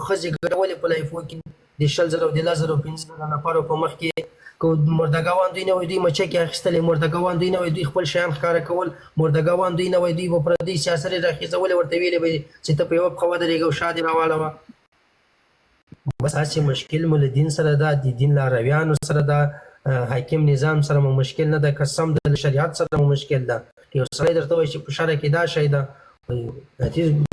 ښځې ګډولې په لایفو کې د 20,000 د 10,000 15,000 نفرو په مخ کې مردګاوان دوی نه وای، دوی مچکې اخیستلې، مردګاوان دوی نه وای، دوی خپل شیان ښکاره کول، مردګاوان دوی نه وای، دوی به پردۍ سیاست راخیځولې، ورته ویلې به چې ته په یوه پښه ودرېږه او شا دې راواړوه. بس هسې مشکل مو له دین سره ده، د دین لارویانو سره ده، حاکم نظام سره مو مشکل نه ده، قسم د شریعت سره مو مشکل ده. یو سړی درته وایي چې په شرع کې دا شی ده،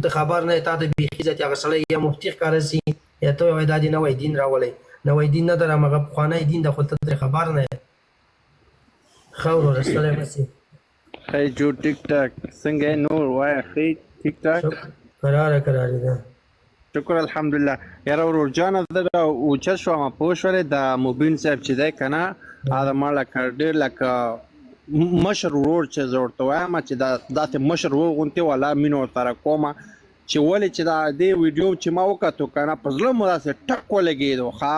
ته خبر نه یې، تا ته بیخي ذاتي هغه سړی یا مفتي ښکاره سي یا ته وایې دا دې نوی دین راولی. نوی دین نه ده، همغه پخوانی دین ده، خو ته ترې خبر نه یې. ښه وروره ستړی مه سې. خی جو ټیک ټاک څنګه یې نور وایه ښې ټیک ټاک کراره کرارې ده. شکر الحمدلله. یاره ورور جانه زه اوچت شوم پوه شولې د مبین صاحب چې دی که نه هغه ما لکه ډېر لکه مشر ورور چې زه ورته وایم چې داسې مشر ورور غوندې والله مینه ورسره کومه چې ولې چې دا دې ویډیو چې ما وکتو که نه په زړه مو داسې ټک ولګېدو ښه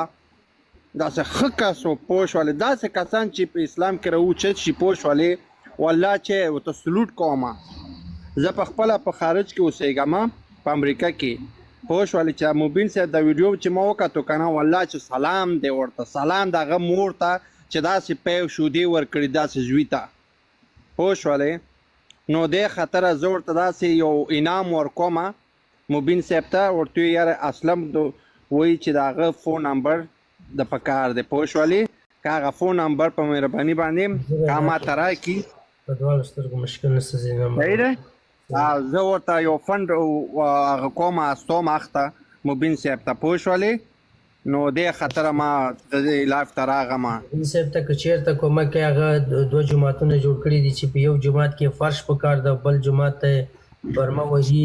داسې ښه کس و پوه شولې. داسې کسان چې په اسلام کې راوچت شي پوه شولې والله چې ورته سلوټ کومه. زه په خپله په خارج کې اوسېږم په امریکا کې پوه شولې چې مبین صاحب د ویډیو چې ما وکتو که نه والله چې سلام دی ورته، سلام د هغه مور ته چې داسې پیو شودې ورکړي داسې زوی ته پوه شولې. نو دې خطره زه ورته داسې یو انعام ورکومه مبین صاحب ته، ورته وایي یاره اسلم وایي چې د هغه فون نمبر د پکار دی پوه شولې، که هغه فون نمبر په مهرباني باندې که ما ته راکړي په دواړو سترګو مشکل نشته. صحیح دی. زه ورته یو فنډ هغه کومه استوم اخته مبین صاحب ته پوه شولې. نو دې خطره ما د لایف ته راغلم. مبین صاحب ته که چېرته کومک کوي هغه 2 جوماتونه جوړ کړي دي چې په یو جومات کې فرش پکار ده، بل جومات ته برمه وهي